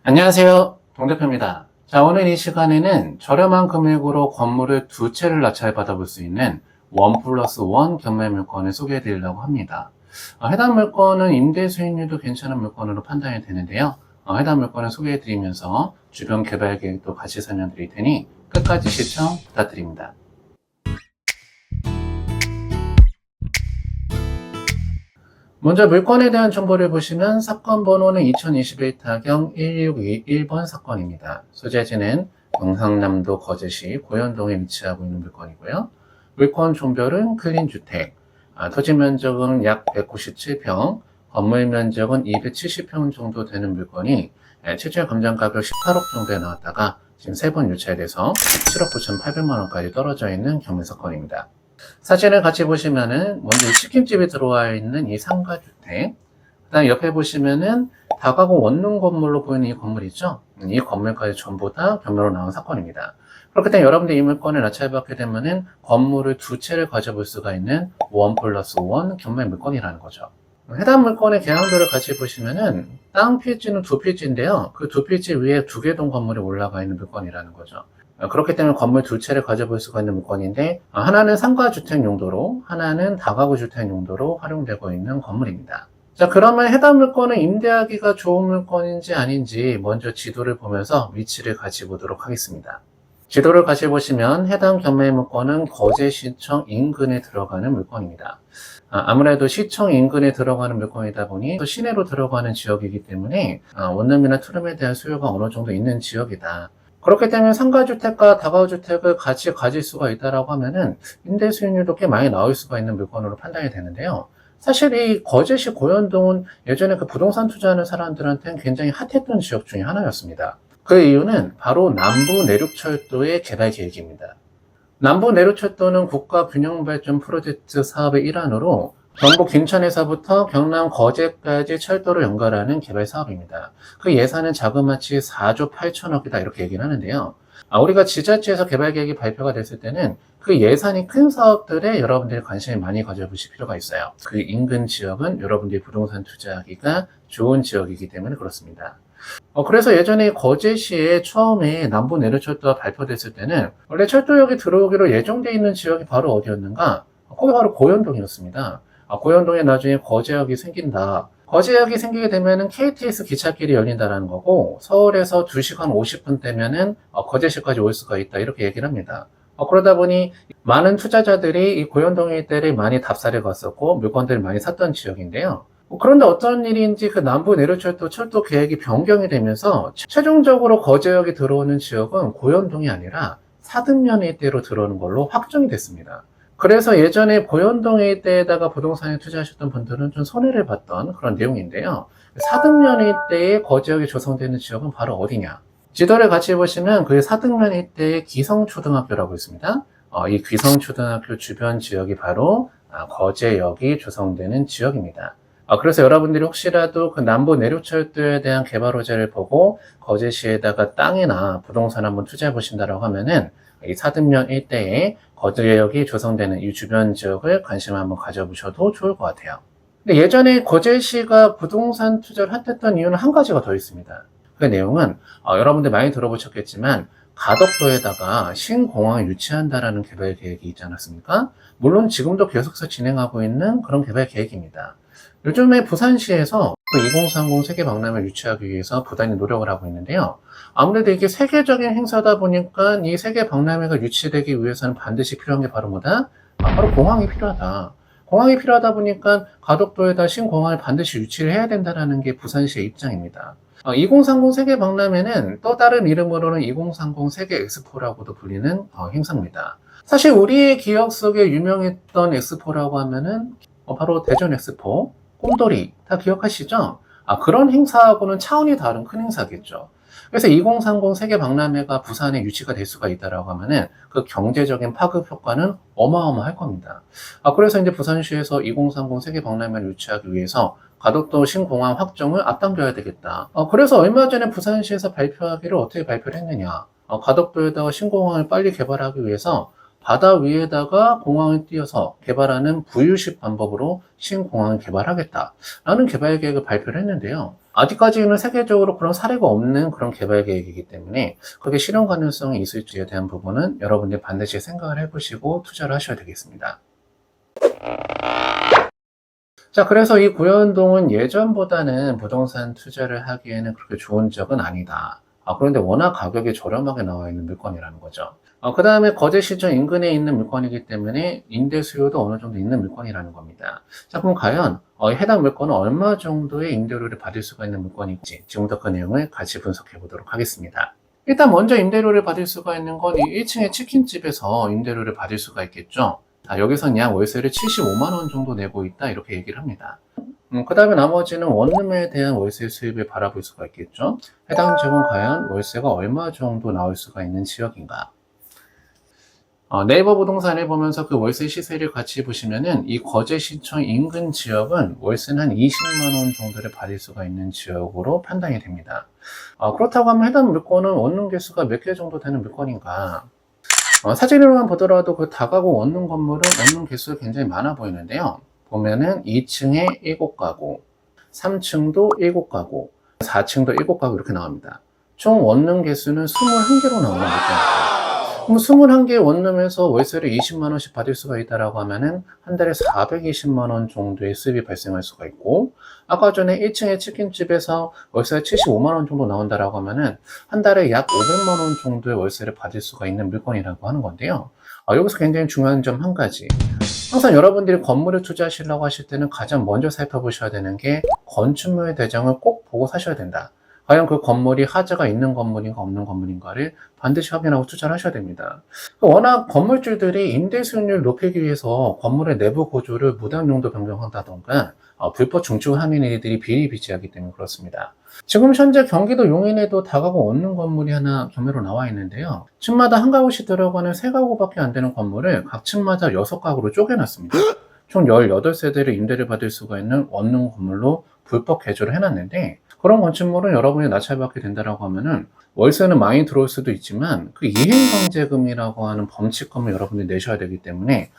안녕하세요. 동대표입니다. 자, 오늘 이 시간에는 저렴한 금액으로 건물을 두 채를 낙찰 받아볼 수 있는 1+1 경매 물건을 소개해 드리려고 합니다. 해당 물건은 임대 수익률도 괜찮은 물건으로 판단이 되는데요. 해당 물건을 소개해 드리면서 주변 개발 계획도 같이 설명드릴 테니 끝까지 시청 부탁드립니다. 먼저 물건에 대한 정보를 보시면 사건 번호는 2021타경 1621번 사건입니다. 소재지는 경상남도 거제시 고현동에 위치하고 있는 물건이고요. 물건 종별은 클린주택, 토지 면적은 약 197평, 건물 면적은 270평 정도 되는 물건이 최저 감정 가격 18억 정도에 나왔다가 지금 3번 유찰돼서 7억 9,800만 원까지 떨어져 있는 경매 사건입니다. 사진을 같이 보시면은 먼저 치킨집이 들어와 있는 이 상가주택, 그 다음 옆에 보시면은 다가구 원룸 건물로 보이는 이 건물이죠. 이 건물까지 전부 다 경매로 나온 사건입니다. 그렇기 때문에 여러분들이 이 물건을 낙찰받게 되면은 건물을 두 채를 가져볼 수가 있는 1+1 경매 물건이라는 거죠. 해당 물건의 계량도를 같이 보시면은 땅 필지는 두 필지인데요. 그 두 필지 위에 두 개 동 건물이 올라가 있는 물건이라는 거죠. 그렇기 때문에 건물 두 채를 가져볼 수가 있는 물건인데, 하나는 상가주택 용도로, 하나는 다가구 주택 용도로 활용되고 있는 건물입니다. 자, 그러면 해당 물건은 임대하기가 좋은 물건인지 아닌지 먼저 지도를 보면서 위치를 같이 보도록 하겠습니다. 지도를 같이 보시면 해당 경매 물건은 거제시청 인근에 들어가는 물건입니다. 아무래도 시청 인근에 들어가는 물건이다 보니 또 시내로 들어가는 지역이기 때문에 원룸이나 투룸에 대한 수요가 어느 정도 있는 지역이다. 그렇기 때문에 상가주택과 다가구주택을 같이 가질 수가 있다라고 하면은 임대 수익률도 꽤 많이 나올 수가 있는 물건으로 판단이 되는데요. 사실 이 거제시 고현동은 예전에 그 부동산 투자하는 사람들한테는 굉장히 핫했던 지역 중에 하나였습니다. 그 이유는 바로 남부 내륙철도의 개발 계획입니다. 남부 내륙철도는 국가균형발전 프로젝트 사업의 일환으로 경북 김천에서부터 경남 거제까지 철도를 연결하는 개발 사업입니다. 그 예산은 자그마치 4조 8천억이다 이렇게 얘기를 하는데요. 우리가 지자체에서 개발 계획이 발표가 됐을 때는 그 예산이 큰 사업들에 여러분들이 관심을 많이 가져보실 필요가 있어요. 그 인근 지역은 여러분들이 부동산 투자하기가 좋은 지역이기 때문에 그렇습니다. 그래서 예전에 거제시에 처음에 남부 내륙철도가 발표됐을 때는 원래 철도역이 들어오기로 예정되어 있는 지역이 바로 어디였는가? 거기 바로 고현동이었습니다. 고현동에 나중에 거제역이 생긴다. 거제역이 생기게 되면은 KTX 기찻길이 열린다라는 거고, 서울에서 2시간 50분 되면은 거제시까지 올 수가 있다. 이렇게 얘기를 합니다. 그러다 보니 많은 투자자들이 이 고현동 일대를 많이 답사를 갔었고, 물건들을 많이 샀던 지역인데요. 그런데 어떤 일인지 그 남부 내륙철도 철도 계획이 변경이 되면서 최종적으로 거제역이 들어오는 지역은 고현동이 아니라 사등면 일대로 들어오는 걸로 확정이 됐습니다. 그래서 예전에 고현동 일대에다가 부동산에 투자하셨던 분들은 좀 손해를 봤던 그런 내용인데요. 사등면 일대에 거제역이 조성되는 지역은 바로 어디냐? 지도를 같이 보시면 그 사등면 일대에 기성초등학교라고 있습니다. 이 기성초등학교 주변 지역이 바로 거제역이 조성되는 지역입니다. 그래서 여러분들이 혹시라도 그 남부 내륙철도에 대한 개발 호재를 보고 거제시에다가 땅이나 부동산 한번 투자해 보신다라고 하면은 이 사등면 일대에 거제역이 조성되는 이 주변 지역을 관심을 한번 가져보셔도 좋을 것 같아요. 근데 예전에 거제시가 부동산 투자를 핫했던 이유는 한 가지가 더 있습니다. 그 내용은 여러분들 많이 들어보셨겠지만 가덕도에다가 신공항을 유치한다라는 개발 계획이 있지 않았습니까? 물론 지금도 계속해서 진행하고 있는 그런 개발 계획입니다. 요즘에 부산시에서 2030 세계박람회를 유치하기 위해서 부단히 노력을 하고 있는데요. 아무래도 이게 세계적인 행사다 보니까 이 세계박람회가 유치되기 위해서는 반드시 필요한 게 바로 뭐다? 바로 공항이 필요하다. 공항이 필요하다 보니까 가덕도에다 신공항을 반드시 유치를 해야 된다는 게 부산시의 입장입니다. 2030 세계박람회는 또 다른 이름으로는 2030 세계 엑스포라고도 불리는 행사입니다. 사실 우리의 기억 속에 유명했던 엑스포라고 하면은 바로 대전 엑스포, 꿈돌이 다 기억하시죠? 그런 행사하고는 차원이 다른 큰 행사겠죠. 그래서 2030 세계박람회가 부산에 유치가 될 수가 있다라고 하면은 그 경제적인 파급 효과는 어마어마할 겁니다. 그래서 이제 부산시에서 2030 세계박람회를 유치하기 위해서 가덕도 신공항 확정을 앞당겨야 되겠다. 그래서 얼마 전에 부산시에서 발표하기를 어떻게 발표를 했느냐. 가덕도에다가 신공항을 빨리 개발하기 위해서 바다 위에다가 공항을 띄워서 개발하는 부유식 방법으로 신공항을 개발하겠다라는 개발 계획을 발표를 했는데요. 아직까지는 세계적으로 그런 사례가 없는 그런 개발 계획이기 때문에 그게 실현 가능성이 있을지에 대한 부분은 여러분들이 반드시 생각을 해보시고 투자를 하셔야 되겠습니다. 자, 그래서 이 고현동은 예전보다는 부동산 투자를 하기에는 그렇게 좋은 지역은 아니다. 그런데 워낙 가격이 저렴하게 나와 있는 물건이라는 거죠. 그 다음에 거제시청 인근에 있는 물건이기 때문에 임대 수요도 어느 정도 있는 물건이라는 겁니다. 자, 그럼 과연 해당 물건은 얼마 정도의 임대료를 받을 수가 있는 물건인지 지금부터 그 내용을 같이 분석해 보도록 하겠습니다. 일단 먼저 임대료를 받을 수가 있는 건 이 1층의 치킨집에서 임대료를 받을 수가 있겠죠. 여기선 약 월세를 75만 원 정도 내고 있다 이렇게 얘기를 합니다. 그 다음에 나머지는 원룸에 대한 월세 수입을 바라볼 수가 있겠죠. 해당 지역은 과연 월세가 얼마 정도 나올 수가 있는 지역인가. 네이버 부동산을 보면서 그 월세 시세를 같이 보시면은 이 거제시청 인근 지역은 월세는 한 20만 원 정도를 받을 수가 있는 지역으로 판단이 됩니다. 그렇다고 하면 해당 물건은 원룸 개수가 몇 개 정도 되는 물건인가. 사진으로만 보더라도 그 다가구 원룸 건물은 원룸 개수가 굉장히 많아 보이는데요. 보면은 2층에 7가구, 3층도 7가구, 4층도 7가구 이렇게 나옵니다. 총 원룸 개수는 21개로 나오는 물건입니다. 그럼 21개 원룸에서 월세를 20만 원씩 받을 수가 있다라고 하면은 한 달에 420만 원 정도의 수입이 발생할 수가 있고, 아까 전에 1층의 치킨집에서 월세가 75만 원 정도 나온다라고 하면은 한 달에 약 500만 원 정도의 월세를 받을 수가 있는 물건이라고 하는 건데요. 여기서 굉장히 중요한 점 한 가지. 항상 여러분들이 건물을 투자하시려고 하실 때는 가장 먼저 살펴보셔야 되는 게 건축물 대장을 꼭 보고 사셔야 된다. 과연 그 건물이 하자가 있는 건물인가 없는 건물인가를 반드시 확인하고 투자를 하셔야 됩니다. 워낙 건물주들이 임대 수익률을 높이기 위해서 건물의 내부 구조를 무단용도 변경한다던가 불법 증축을 하는 일들이 비일비재하기 때문에 그렇습니다. 지금 현재 경기도 용인에도 다가구 원룸 건물이 하나 경매로 나와 있는데요. 층마다 한 가구씩 들어가는 3가구밖에 안 되는 건물을 각 층마다 6가구로 쪼개놨습니다. 총 18세대를 임대를 받을 수가 있는 원룸 건물로 불법 개조를 해놨는데, 그런 건축물은 여러분이 낙찰받게 된다라고 하면은 월세는 많이 들어올 수도 있지만 그 이행강제금이라고 하는 범칙금을 여러분들이 내셔야 되기 때문에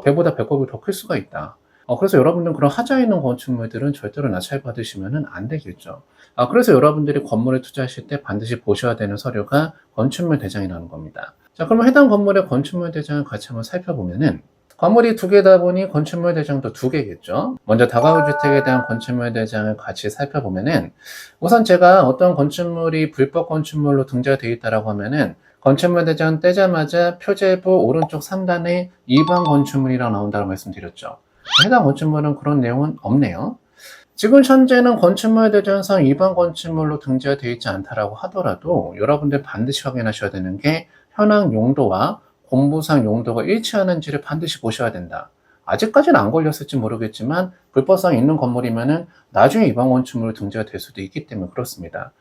배보다 배꼽이 더 클 수가 있다. 그래서 여러분들은 그런 하자 있는 건축물들은 절대로 낙찰받으시면 안 되겠죠. 그래서 여러분들이 건물에 투자하실 때 반드시 보셔야 되는 서류가 건축물 대장이라는 겁니다. 자, 그러면 해당 건물의 건축물 대장을 같이 한번 살펴보면은, 건물이 2개다 보니 건축물 대장도 2개겠죠. 먼저 다가구 주택에 대한 건축물 대장을 같이 살펴보면은, 우선 제가 어떤 건축물이 불법 건축물로 등재되어 있다라고 하면은 건축물 대장 떼자마자 표제부 오른쪽 3단에 일반 건축물이라고 나온다고 말씀드렸죠. 해당 건축물은 그런 내용은 없네요. 지금 현재는 건축물 대장상 일반 건축물로 등재되어 있지 않다라고 하더라도 여러분들 반드시 확인하셔야 되는 게 현황 용도와 공부상 용도가 일치하는지를 반드시 보셔야 된다. 아직까지는 안 걸렸을지 모르겠지만 불법상 있는 건물이면은 나중에 일반 건축물로 등재가 될 수도 있기 때문에 그렇습니다.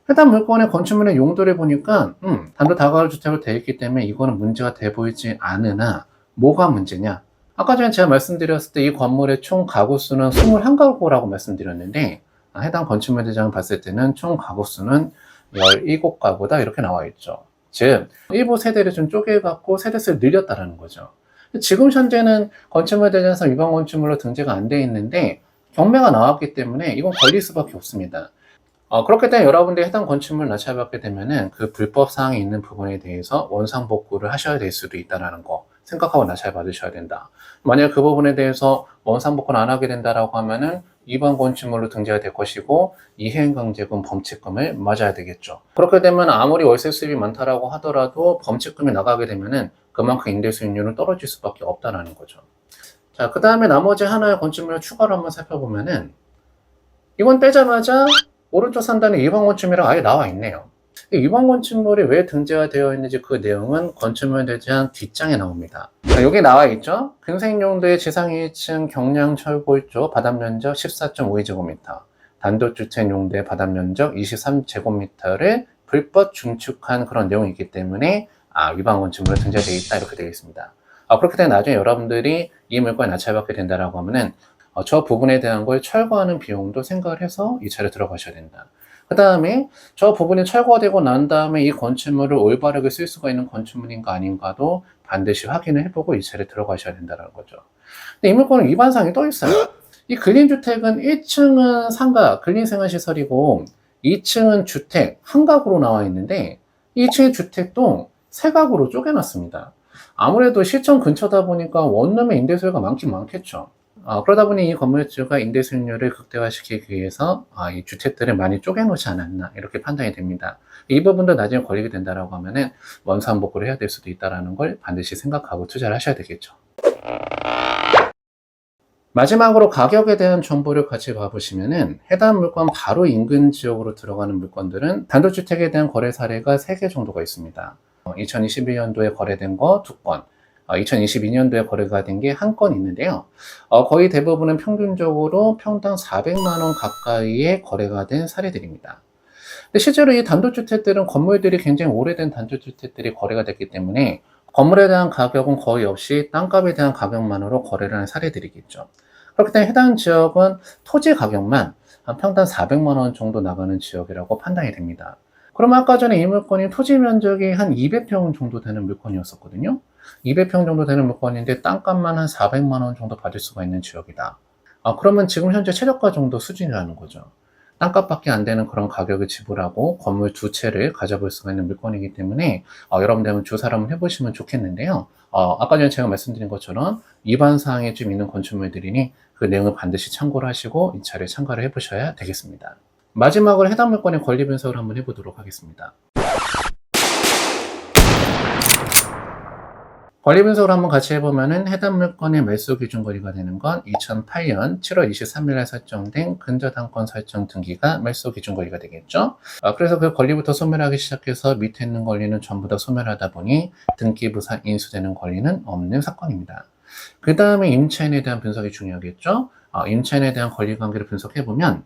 해당 물건의 건축물의 용도를 보니까 단독 다가구 주택으로 되어 있기 때문에 이거는 문제가 돼 보이지 않으나, 뭐가 문제냐? 아까 전에 제가 말씀드렸을 때 이 건물의 총 가구 수는 21가구라고 말씀드렸는데, 해당 건축물 대장을 봤을 때는 총 가구 수는 17가구다 이렇게 나와 있죠. 즉, 일부 세대를 좀 쪼개갖고 세대수를 늘렸다라는 거죠. 지금 현재는 건축물 대장상 일반 건축물로 등재가 안 돼 있는데 경매가 나왔기 때문에 이건 걸릴 수밖에 없습니다. 그렇기 때문에 여러분들이 해당 건축물 낙찰받게 되면은 그 불법 사항이 있는 부분에 대해서 원상복구를 하셔야 될 수도 있다는 거 생각하고 낙찰받으셔야 된다. 만약 그 부분에 대해서 원상복구를 안 하게 된다라고 하면은 일반 건축물로 등재가 될 것이고 이행강제금 범칙금을 맞아야 되겠죠. 그렇게 되면 아무리 월세 수입이 많다라고 하더라도 범칙금이 나가게 되면은 그만큼 임대 수익률은 떨어질 수밖에 없다는 거죠. 자, 그 다음에 나머지 하나의 건축물을 추가로 한번 살펴보면은, 이건 떼자마자 오른쪽 상단에 일반 건축물이라고 아예 나와 있네요. 일반 건축물이 왜 등재가 되어 있는지 그 내용은 건축물 대장 뒷장에 나옵니다. 자, 여기 나와 있죠. 근생용도의 지상 1층 경량 철골조 바닥면적 14.52제곱미터, 단독주택 용도의 바닥면적 23제곱미터를 불법 중축한 그런 내용이 있기 때문에 일반 건축물로 등재되어 있다 이렇게 되어 있습니다. 그렇게 되면 나중에 여러분들이 이 물건에 낙찰받게 된다라고 하면은 저 부분에 대한 걸 철거하는 비용도 생각을 해서 이 차를 들어가셔야 된다. 그 다음에 저 부분이 철거되고 난 다음에 이 건축물을 올바르게 쓸 수가 있는 건축물인가 아닌가도 반드시 확인을 해보고 이차례 들어가셔야 된다는 거죠. 근데 이 물건은 위반사항이 또 있어요. 이 근린주택은 1층은 상가, 근린생활시설이고 2층은 주택, 한가구로 나와 있는데 2층의 주택도 세 가구로 쪼개놨습니다. 아무래도 시청 근처다 보니까 원룸의 임대수요가 많긴 많겠죠. 그러다 보니 이 건물주가 임대 수익률을 극대화시키기 위해서 이 주택들을 많이 쪼개놓지 않았나 이렇게 판단이 됩니다. 이 부분도 나중에 걸리게 된다라고 하면은 원상복구를 해야 될 수도 있다는 걸 반드시 생각하고 투자를 하셔야 되겠죠. 마지막으로 가격에 대한 정보를 같이 봐보시면은 해당 물건 바로 인근 지역으로 들어가는 물건들은 단독주택에 대한 거래 사례가 3개 정도가 있습니다. 2021년도에 거래된 거 2건, 2022년도에 거래가 된 게 1건 있는데요. 거의 대부분은 평균적으로 평당 400만 원 가까이의 거래가 된 사례들입니다. 근데 실제로 이 단독주택들은 건물들이 굉장히 오래된 단독주택들이 거래가 됐기 때문에 건물에 대한 가격은 거의 없이 땅값에 대한 가격만으로 거래를 하는 사례들이겠죠. 그렇기 때문에 해당 지역은 토지 가격만 한 평당 400만 원 정도 나가는 지역이라고 판단이 됩니다. 그러면 아까 전에 이 물건이 토지 면적이 한 200평 정도 되는 물건이었었거든요. 200평 정도 되는 물건인데 땅값만 한 400만 원 정도 받을 수가 있는 지역이다. 그러면 지금 현재 최저가 정도 수준이라는 거죠. 땅값밖에 안 되는 그런 가격을 지불하고 건물 2채를 가져볼 수가 있는 물건이기 때문에 여러분들 한번 조사를 한번 해보시면 좋겠는데요. 아까 전에 제가 말씀드린 것처럼 위반사항이 좀 있는 건축물들이니 그 내용을 반드시 참고를 하시고 이 차례 참가를 해보셔야 되겠습니다. 마지막으로 해당 물건의 권리 분석을 한번 해보도록 하겠습니다. 권리 분석을 한번 같이 해보면은 해당 물건의 매수 기준 권리가 되는 건 2008년 7월 23일에 설정된 근저당권 설정 등기가 매수 기준 권리가 되겠죠. 그래서 그 권리부터 소멸하기 시작해서 밑에 있는 권리는 전부 다 소멸하다 보니 등기부상 인수되는 권리는 없는 사건입니다. 그 다음에 임차인에 대한 분석이 중요하겠죠. 임차인에 대한 권리 관계를 분석해보면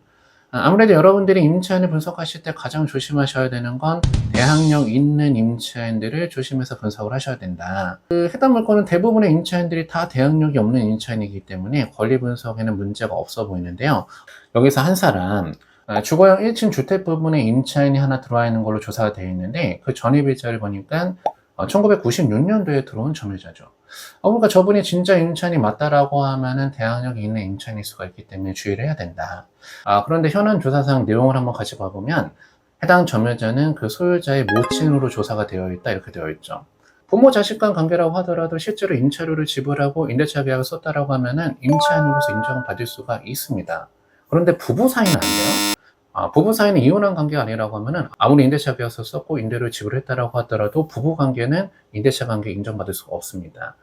아무래도 여러분들이 임차인을 분석하실 때 가장 조심하셔야 되는 건 대항력 있는 임차인들을 조심해서 분석을 하셔야 된다. 그 해당 물건은 대부분의 임차인들이 다 대항력이 없는 임차인이기 때문에 권리 분석에는 문제가 없어 보이는데요. 여기서 한 사람 주거용 1층 주택 부분에 임차인이 하나 들어와 있는 걸로 조사가 되어 있는데 그 전입일자를 보니까 1996년도에 들어온 점유자죠. 그러니까 저분이 진짜 임차인이 맞다라고 하면은 대항력이 있는 임차인일 수가 있기 때문에 주의를 해야 된다. 그런데 현안 조사상 내용을 한번 같이 봐보면 해당 점유자는 그 소유자의 모친으로 조사가 되어 있다 이렇게 되어 있죠. 부모 자식 간 관계라고 하더라도 실제로 임차료를 지불하고 임대차 계약을 썼다라고 하면은 임차인으로서 인정을 받을 수가 있습니다. 그런데 부부 사이는 안 돼요. 부부 사이는 이혼한 관계가 아니라고 하면은 아무리 임대차 계약서 썼고 임대료를 지불했다라고 하더라도 부부 관계는 임대차 관계 인정받을 수가 없습니다.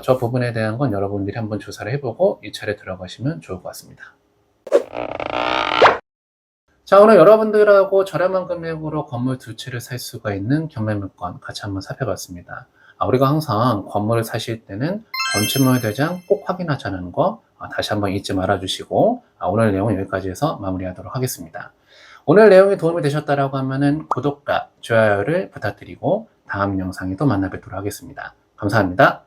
저 부분에 대한 건 여러분들이 한번 조사를 해보고 이 차례 들어가시면 좋을 것 같습니다. 자, 오늘 여러분들하고 저렴한 금액으로 건물 2채를 살 수가 있는 경매물건 같이 한번 살펴봤습니다. 우리가 항상 건물을 사실 때는 건축물 대장 꼭 확인하자는 거 다시 한번 잊지 말아 주시고 오늘 내용 여기까지 해서 마무리하도록 하겠습니다. 오늘 내용이 도움이 되셨다라고 하면은 구독과 좋아요를 부탁드리고 다음 영상에 또 만나 뵙도록 하겠습니다. 감사합니다.